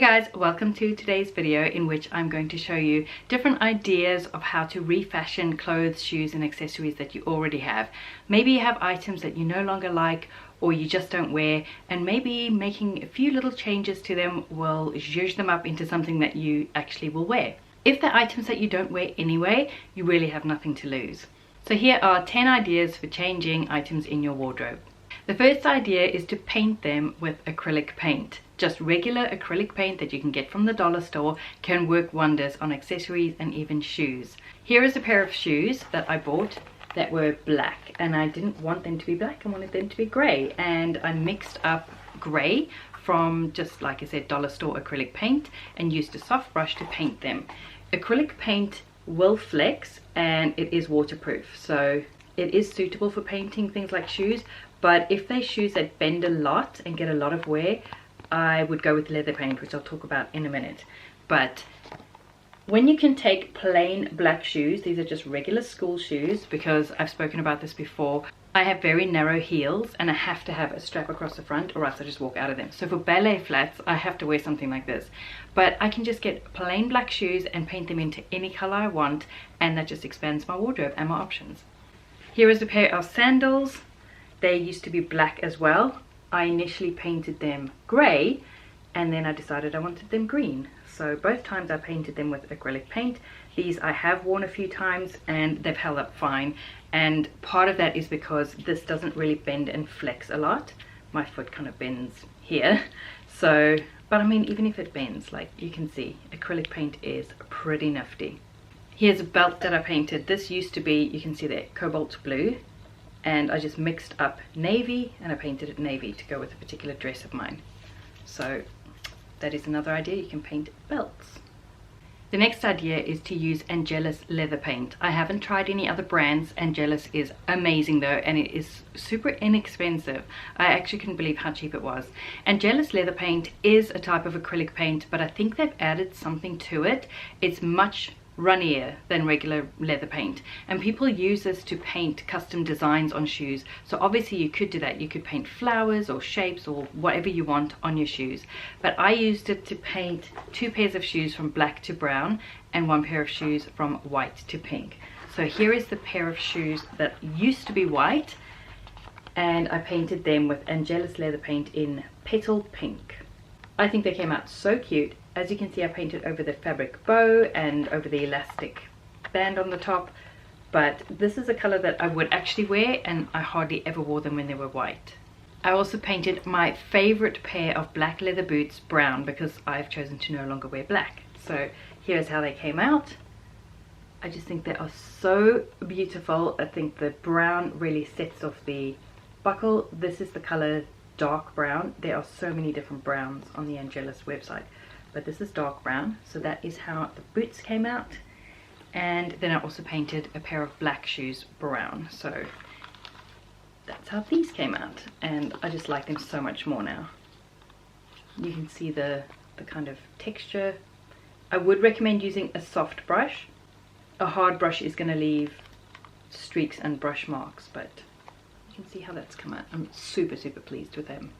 guys, welcome to today's video in which I'm going to show you different ideas of how to refashion clothes, shoes and accessories that you already have. Maybe you have items that you no longer like or you just don't wear, and maybe making a few little changes to them will zhuzh them up into something that you actually will wear. If they're items that you don't wear anyway, you really have nothing to lose. So here are 10 ideas for changing items in your wardrobe. The first idea is to paint them with acrylic paint. Just regular acrylic paint that you can get from the dollar store can work wonders on accessories and even shoes. Here is a pair of shoes that I bought that were black, and I didn't want them to be black, I wanted them to be grey, and I mixed up grey from just, like I said, dollar store acrylic paint and used a soft brush to paint them. Acrylic paint will flex and it is waterproof, so it is suitable for painting things like shoes, but if they're shoes that bend a lot and get a lot of wear, I would go with leather paint, which I'll talk about in a minute. But when you can take plain black shoes, these are just regular school shoes, because I've spoken about this before, I have very narrow heels and I have to have a strap across the front or else I just walk out of them. So for ballet flats, I have to wear something like this. But I can just get plain black shoes and paint them into any color I want, and that just expands my wardrobe and my options. Here is a pair of sandals. They used to be black as well. I initially painted them grey and then I decided I wanted them green. So both times I painted them with acrylic paint. These I have worn a few times and they've held up fine. And part of that is because this doesn't really bend and flex a lot. My foot kind of bends here. So, but I mean, even if it bends, like you can see, acrylic paint is pretty nifty. Here's a belt that I painted. This used to be, you can see there, cobalt blue. And I just mixed up navy and I painted it navy to go with a particular dress of mine. So that is another idea, you can paint belts. The next idea is to use Angelus leather paint. I haven't tried any other brands. Angelus is amazing though, and it is super inexpensive. I actually couldn't believe how cheap it was. Angelus leather paint is a type of acrylic paint, but I think they've added something to it. It's much runnier than regular leather paint, and people use this to paint custom designs on shoes. So obviously you could do that, you could paint flowers or shapes or whatever you want on your shoes, but I used it to paint 2 pairs of shoes from black to brown and 1 pair of shoes from white to pink. So here is the pair of shoes that used to be white, and I painted them with Angelus leather paint in petal pink. I think they came out so cute. As you can see, I painted over the fabric bow and over the elastic band on the top, but this is a color that I would actually wear, and I hardly ever wore them when they were white. I also painted my favorite pair of black leather boots brown because I've chosen to no longer wear black. So here's how they came out. I just think they are so beautiful. I think the brown really sets off the buckle. This is the color dark brown. There are so many different browns on the Angelus website, but this is dark brown. So that is how the boots came out. And then I also painted a pair of black shoes brown. So that's how these came out, and I just like them so much more now. You can see the kind of texture. I would recommend using a soft brush. A hard brush is going to leave streaks and brush marks, but you can see how that's come out. I'm super pleased with them.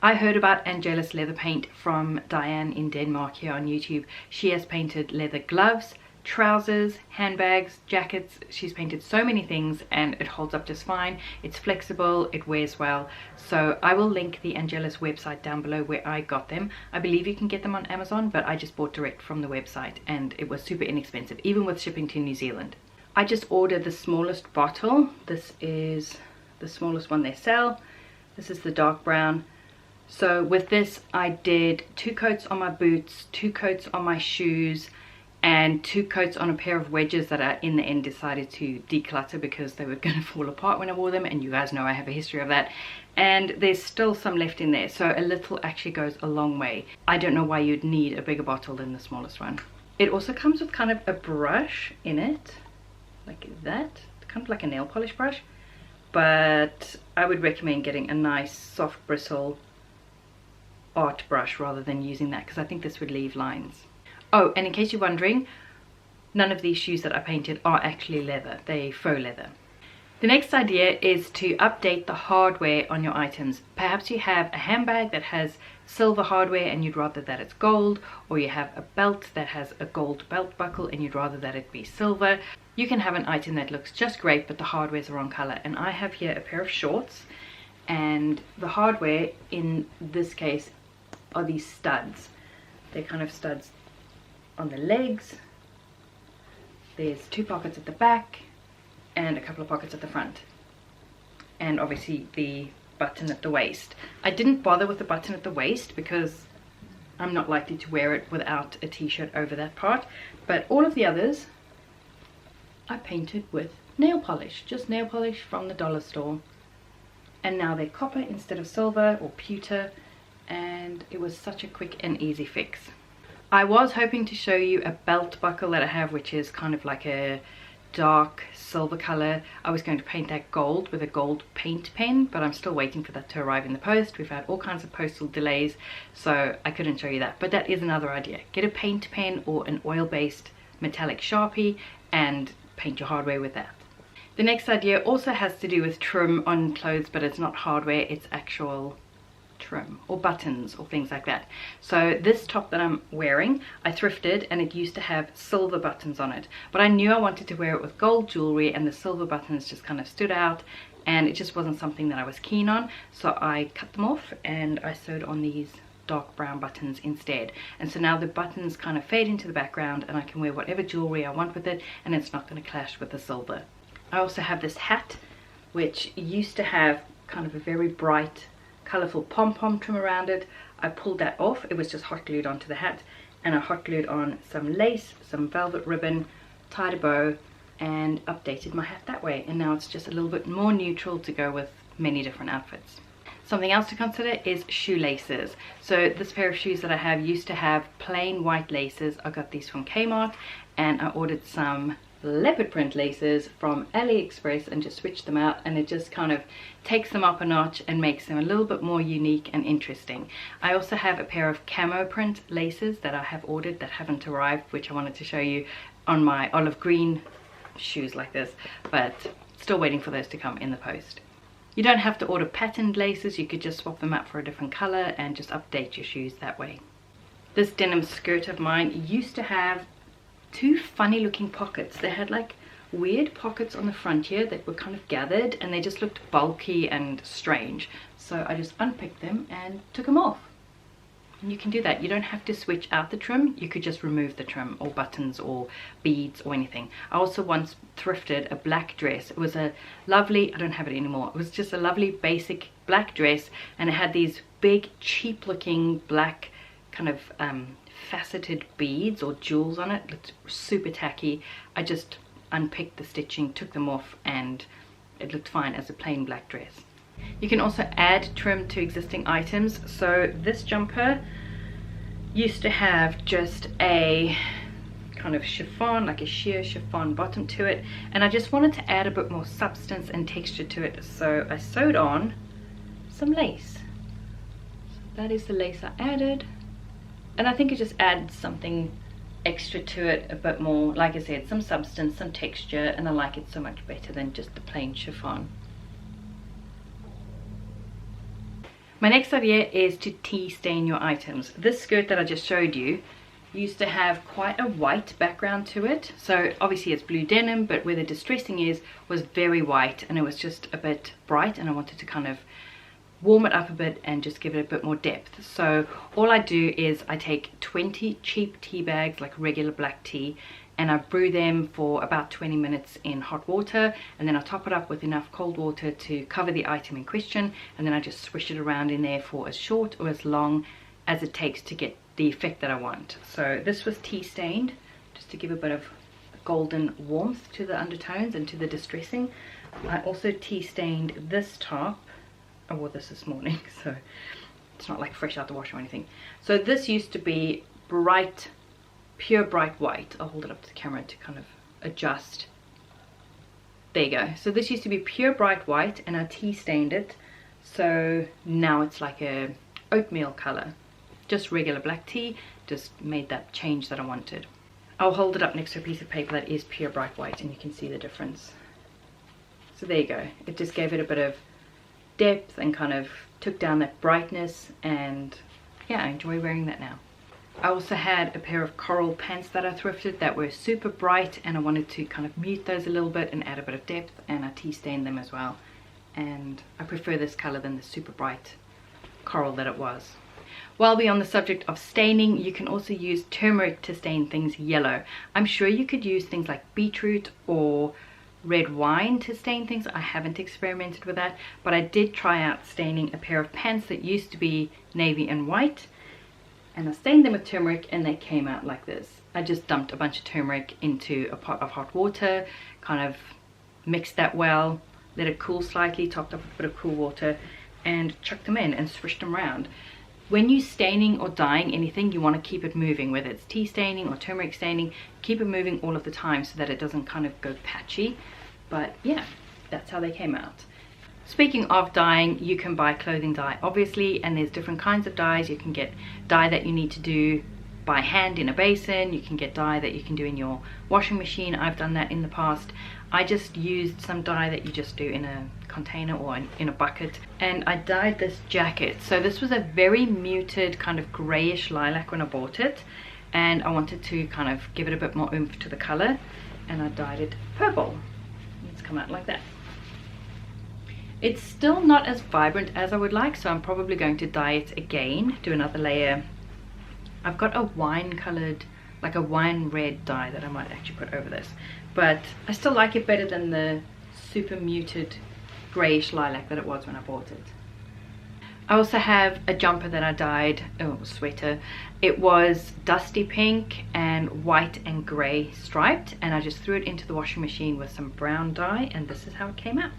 I heard about Angelus leather paint from Diane in Denmark here on YouTube. She has painted leather gloves, trousers, handbags, jackets. She's painted so many things and it holds up just fine. It's flexible, it wears well. So I will link the Angelus website down below where I got them. I believe you can get them on Amazon, but I just bought direct from the website and it was super inexpensive, even with shipping to New Zealand. I just ordered the smallest bottle. This is the smallest one they sell. This is the dark brown. So with this I did 2 coats on my boots, 2 coats on my shoes, and 2 coats on a pair of wedges that I in the end decided to declutter because they were going to fall apart when I wore them, and you guys know I have a history of that. And there's still some left in there, so a little actually goes a long way. I don't know why you'd need a bigger bottle than the smallest one. It also comes with kind of a brush in it, like that, kind of like a nail polish brush, but I would recommend getting a nice soft bristle art brush rather than using that, because I think this would leave lines. Oh, and in case you're wondering, none of these shoes that I painted are actually leather, they faux leather. The next idea is to update the hardware on your items. Perhaps you have a handbag that has silver hardware and you'd rather that it's gold, or you have a belt that has a gold belt buckle and you'd rather that it be silver. You can have an item that looks just great but the hardware is the wrong color. And I have here a pair of shorts, and the hardware in this case are these studs. They're kind of studs on the legs. There's 2 pockets at the back and a couple of pockets at the front, and obviously the button at the waist. I didn't bother with the button at the waist because I'm not likely to wear it without a t-shirt over that part, but all of the others I painted with nail polish, just nail polish from the dollar store, and now they're copper instead of silver or pewter, and it was such a quick and easy fix. I was hoping to show you a belt buckle that I have, which is kind of like a dark silver color. I was going to paint that gold with a gold paint pen, but I'm still waiting for that to arrive in the post. We've had all kinds of postal delays, so I couldn't show you that, but that is another idea. Get a paint pen or an oil-based metallic Sharpie and paint your hardware with that. The next idea also has to do with trim on clothes, but it's not hardware, it's actual trim or buttons or things like that. So this top that I'm wearing, I thrifted and it used to have silver buttons on it, but I knew I wanted to wear it with gold jewelry and the silver buttons just kind of stood out and it just wasn't something that I was keen on, so I cut them off and I sewed on these dark brown buttons instead. And so now the buttons kind of fade into the background and I can wear whatever jewelry I want with it and it's not going to clash with the silver. I also have this hat which used to have kind of a very bright colourful pom-pom trim around it. I pulled that off, it was just hot glued onto the hat, and I hot glued on some lace, some velvet ribbon, tied a bow and updated my hat that way, and now it's just a little bit more neutral to go with many different outfits. Something else to consider is shoelaces. So this pair of shoes that I have used to have plain white laces. I got these from Kmart and I ordered some leopard print laces from AliExpress and just switched them out, and it just kind of takes them up a notch and makes them a little bit more unique and interesting. I also have a pair of camo print laces that I have ordered that haven't arrived, which I wanted to show you on my olive green shoes like this, but still waiting for those to come in the post. You don't have to order patterned laces, you could just swap them out for a different color and just update your shoes that way. This denim skirt of mine used to have 2 funny looking pockets. They had like weird pockets on the front here that were kind of gathered and they just looked bulky and strange. So I just unpicked them and took them off. And you can do that. You don't have to switch out the trim. You could just remove the trim or buttons or beads or anything. I also once thrifted a black dress. It was a lovely, I don't have it anymore. It was just a lovely basic black dress and it had these big cheap looking black kind of faceted beads or jewels on it. It looked super tacky. I just unpicked the stitching, took them off, and it looked fine as a plain black dress. You can also add trim to existing items. So this jumper used to have just a kind of chiffon, like a sheer chiffon bottom to it, and I just wanted to add a bit more substance and texture to it, so I sewed on some lace. So that is the lace I added. And I think it just adds something extra to it, a bit more, like I said, some substance, some texture, and I like it so much better than just the plain chiffon. My next idea is to tea stain your items. This skirt that I just showed you used to have quite a white background to it. So obviously it's blue denim, but where the distressing is was very white and it was just a bit bright, and I wanted to kind of warm it up a bit and just give it a bit more depth. So all I do is I take 20 cheap tea bags, like regular black tea, and I brew them for about 20 minutes in hot water, and then I top it up with enough cold water to cover the item in question, and then I just swish it around in there for as short or as long as it takes to get the effect that I want. So this was tea stained just to give a bit of golden warmth to the undertones and to the distressing. I also tea stained this top. I wore this morning, so it's not like fresh out the wash or anything. So this used to be bright, pure bright white. I'll hold it up to the camera to kind of adjust. There you go. So this used to be pure bright white and I tea stained it, so now it's like a oatmeal color. Just regular black tea, just made that change that I wanted. I'll hold it up next to a piece of paper that is pure bright white and you can see the difference. So there you go. It just gave it a bit of depth and kind of took down that brightness, and yeah, I enjoy wearing that now. I also had a pair of coral pants that I thrifted that were super bright, and I wanted to kind of mute those a little bit and add a bit of depth, and I tea stained them as well. And I prefer this color than the super bright coral that it was. While we're on the subject of staining, you can also use turmeric to stain things yellow. I'm sure you could use things like beetroot or red wine to stain things. I haven't experimented with that, but I did try out staining a pair of pants that used to be navy and white, and I stained them with turmeric and they came out like this. I just dumped a bunch of turmeric into a pot of hot water, kind of mixed that well, let it cool slightly, topped up with a bit of cool water, and chucked them in and swished them around. When you're staining or dyeing anything, you want to keep it moving, whether it's tea staining or turmeric staining. Keep it moving all of the time so that it doesn't kind of go patchy. But yeah, that's how they came out. Speaking of dyeing, you can buy clothing dye obviously, and there's different kinds of dyes. You can get dye that you need to do by hand in a basin. You can get dye that you can do in your washing machine. I've done that in the past. I just used some dye that you just do in a container or in a bucket, and I dyed this jacket. So this was a very muted kind of grayish lilac when I bought it, and I wanted to kind of give it a bit more oomph to the color, and I dyed it purple. It's come out like that. It's still not as vibrant as I would like, so I'm probably going to dye it again, do another layer. I've got a wine colored, like a wine red dye that I might actually put over this, but I still like it better than the super muted grayish lilac that it was when I bought it. I also have a jumper that I dyed, oh, sweater. It was dusty pink and white and gray striped, and I just threw it into the washing machine with some brown dye, and this is how it came out.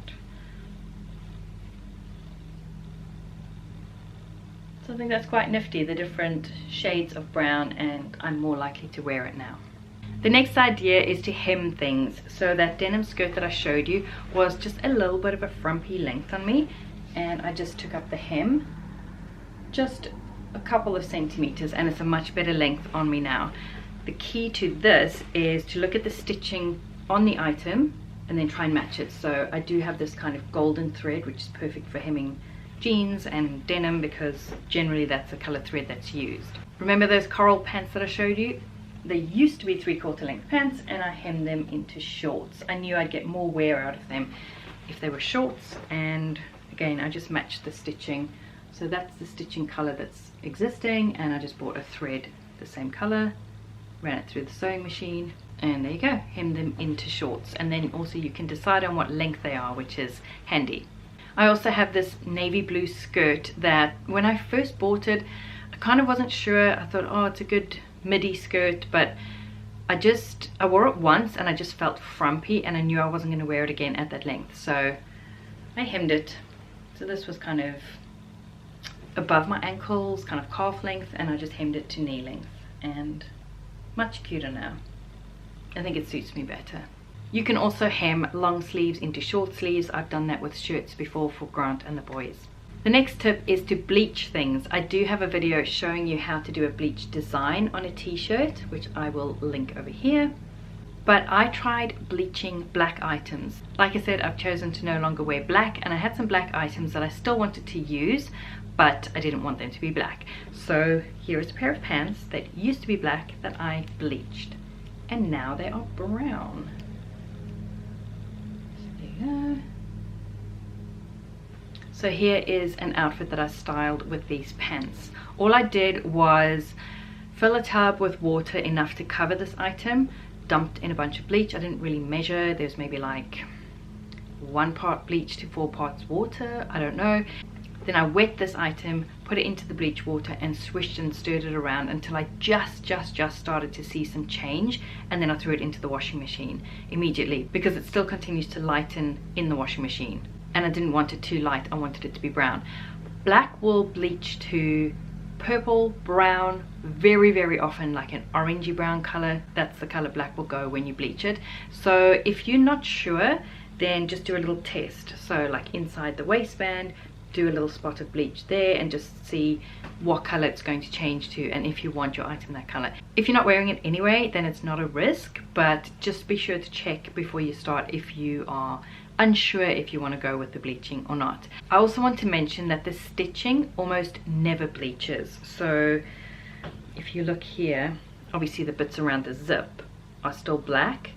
So I think that's quite nifty, the different shades of brown, and I'm more likely to wear it now. The next idea is to hem things. So that denim skirt that I showed you was just a little bit of a frumpy length on me, and I just took up the hem just a couple of centimeters, and it's a much better length on me now. The key to this is to look at the stitching on the item and then try and match it. So I do have this kind of golden thread, which is perfect for hemming jeans and denim, because generally that's the color thread that's used. Remember those coral pants that I showed you? They used to be 3/4 length pants, and I hemmed them into shorts. I knew I'd get more wear out of them if they were shorts, and again I just matched the stitching. So that's the stitching color that's existing, and I just bought a thread the same color, ran it through the sewing machine, and there you go, hem them into shorts. And then also you can decide on what length they are, which is handy. I also have this navy blue skirt that when I first bought it, I kind of wasn't sure. I thought, oh, it's a good midi skirt, but I wore it once and I just felt frumpy, and I knew I wasn't going to wear it again at that length, so I hemmed it. So this was kind of above my ankles, kind of calf length, and I just hemmed it to knee length, and much cuter now. I think it suits me better. You can also hem long sleeves into short sleeves. I've done that with shirts before for Grant and the boys. The next tip is to bleach things. I do have a video showing you how to do a bleach design on a t-shirt, which I will link over here. But I tried bleaching black items. Like I said, I've chosen to no longer wear black, and I had some black items that I still wanted to use, but I didn't want them to be black. So here is a pair of pants that used to be black that I bleached, and now they are brown. So here is an outfit that I styled with these pants. All I did was fill a tub with water enough to cover this item, dumped in a bunch of bleach. I didn't really measure. There's maybe like 1 part bleach to 4 parts water, I don't know. Then I wet this item, put it into the bleach water, and swished and stirred it around until I just started to see some change, and then I threw it into the washing machine immediately, because it still continues to lighten in the washing machine, and I didn't want it too light. I wanted it to be brown. Black will bleach to purple, brown, very often like an orangey brown color. That's the color black will go when you bleach it. So if you're not sure, then just do a little test. So like inside the waistband, do a little spot of bleach there and just see what color it's going to change to, and if you want your item that color. If you're not wearing it anyway, then it's not a risk, but just be sure to check before you start if you are unsure if you want to go with the bleaching or not. I also want to mention that the stitching almost never bleaches. So if you look here, obviously the bits around the zip are still black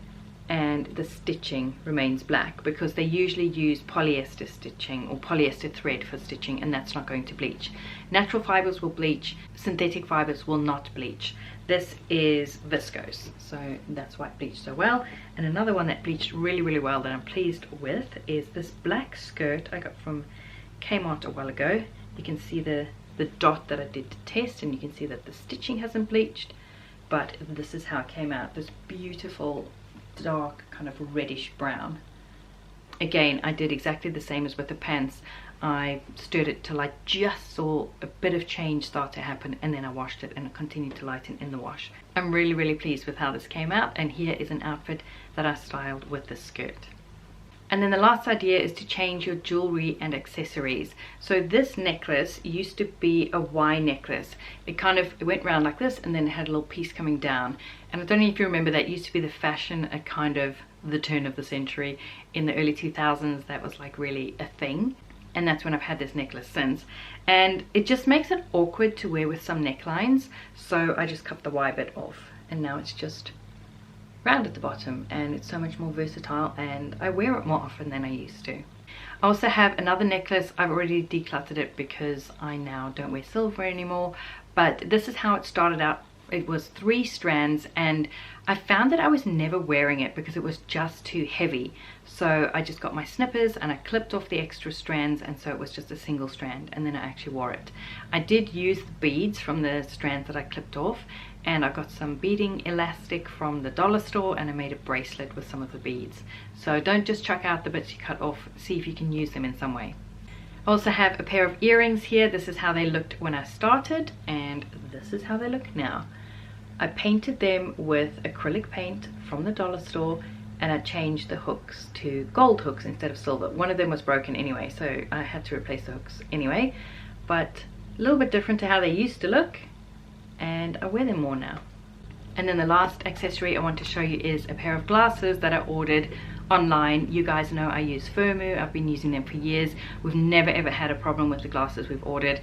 and the stitching remains black because they usually use polyester stitching or polyester thread for stitching, and that's not going to bleach. Natural fibers will bleach, synthetic fibers will not bleach. This is viscose, so that's why it bleached so well. And another one that bleached really, really well that I'm pleased with is this black skirt I got from Kmart a while ago. You can see the dot that I did to test, and you can see that the stitching hasn't bleached, but this is how it came out. This beautiful dark kind of reddish brown. Again, I did exactly the same as with the pants. I stirred it till I just saw a bit of change start to happen, and then I washed it and it continued to lighten in the wash. I'm really, really pleased with how this came out, and here is an outfit that I styled with this skirt. And then the last idea is to change your jewelry and accessories. So this necklace used to be a Y necklace. It went round like this, and then it had a little piece coming down. And I don't know if you remember, that used to be the fashion at kind of the turn of the century. In the early 2000s, that was like really a thing. And that's when I've had this necklace since. And it just makes it awkward to wear with some necklines. So I just cut the Y bit off, and now it's just round at the bottom, and it's so much more versatile, and I wear it more often than I used to. I also have another necklace. I've already decluttered it because I now don't wear silver anymore, but this is how it started out. It was 3 strands, and I found that I was never wearing it because it was just too heavy. So I just got my snippers and I clipped off the extra strands, and so it was just a single strand, and then I actually wore it. I did use the beads from the strands that I clipped off, and I got some beading elastic from the dollar store, and I made a bracelet with some of the beads. So don't just chuck out the bits you cut off, see if you can use them in some way. I also have a pair of earrings here. This is how they looked when I started, and this is how they look now. I painted them with acrylic paint from the dollar store, and I changed the hooks to gold hooks instead of silver. One of them was broken anyway, so I had to replace the hooks anyway, but a little bit different to how they used to look, and I wear them more now. And then the last accessory I want to show you is a pair of glasses that I ordered online. You guys know I use Firmu. I've been using them for years. We've never ever had a problem with the glasses we've ordered,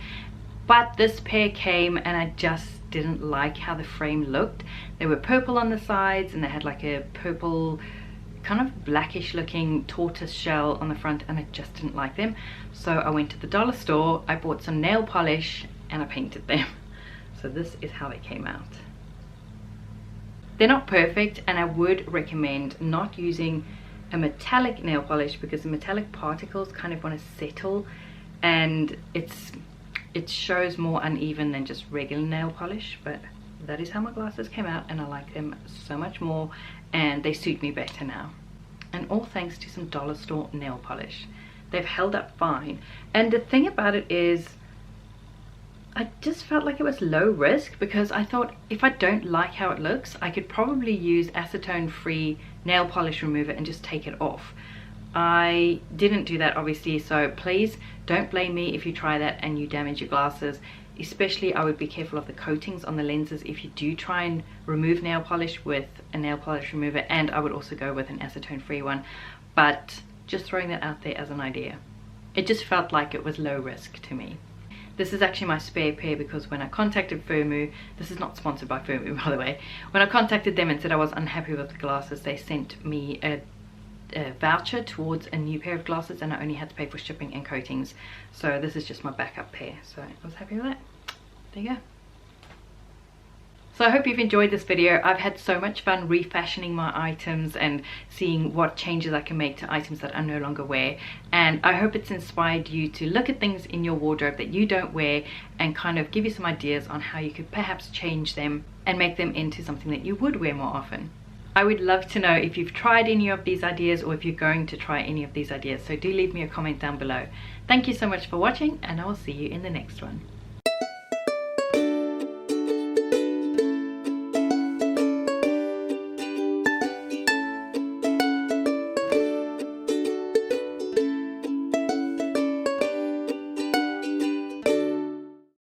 but this pair came and I just didn't like how the frame looked. They were purple on the sides, and they had like a purple kind of blackish looking tortoise shell on the front, and I just didn't like them. So I went to the dollar store, I bought some nail polish, and I painted them. So this is how they came out. They're not perfect, and I would recommend not using a metallic nail polish because the metallic particles kind of want to settle, and it shows more uneven than just regular nail polish. But that is how my glasses came out, and I like them so much more, and they suit me better now. And all thanks to some dollar store nail polish. They've held up fine. And the thing about it is, I just felt like it was low risk, because I thought if I don't like how it looks, I could probably use acetone free nail polish remover and just take it off. I didn't do that, obviously, so please don't blame me if you try that and you damage your glasses. Especially I would be careful of the coatings on the lenses if you do try and remove nail polish with a nail polish remover, and I would also go with an acetone free one. But just throwing that out there as an idea. It just felt like it was low risk to me. This is actually my spare pair, because when I contacted Firmu, this is not sponsored by Firmu by the way, when I contacted them and said I was unhappy with the glasses, they sent me a voucher towards a new pair of glasses, and I only had to pay for shipping and coatings. So this is just my backup pair, so I was happy with that. There you go. So I hope you've enjoyed this video. I've had so much fun refashioning my items and seeing what changes I can make to items that I no longer wear, and I hope it's inspired you to look at things in your wardrobe that you don't wear and kind of give you some ideas on how you could perhaps change them and make them into something that you would wear more often. I would love to know if you've tried any of these ideas, or if you're going to try any of these ideas, so do leave me a comment down below. Thank you so much for watching, and I will see you in the next one.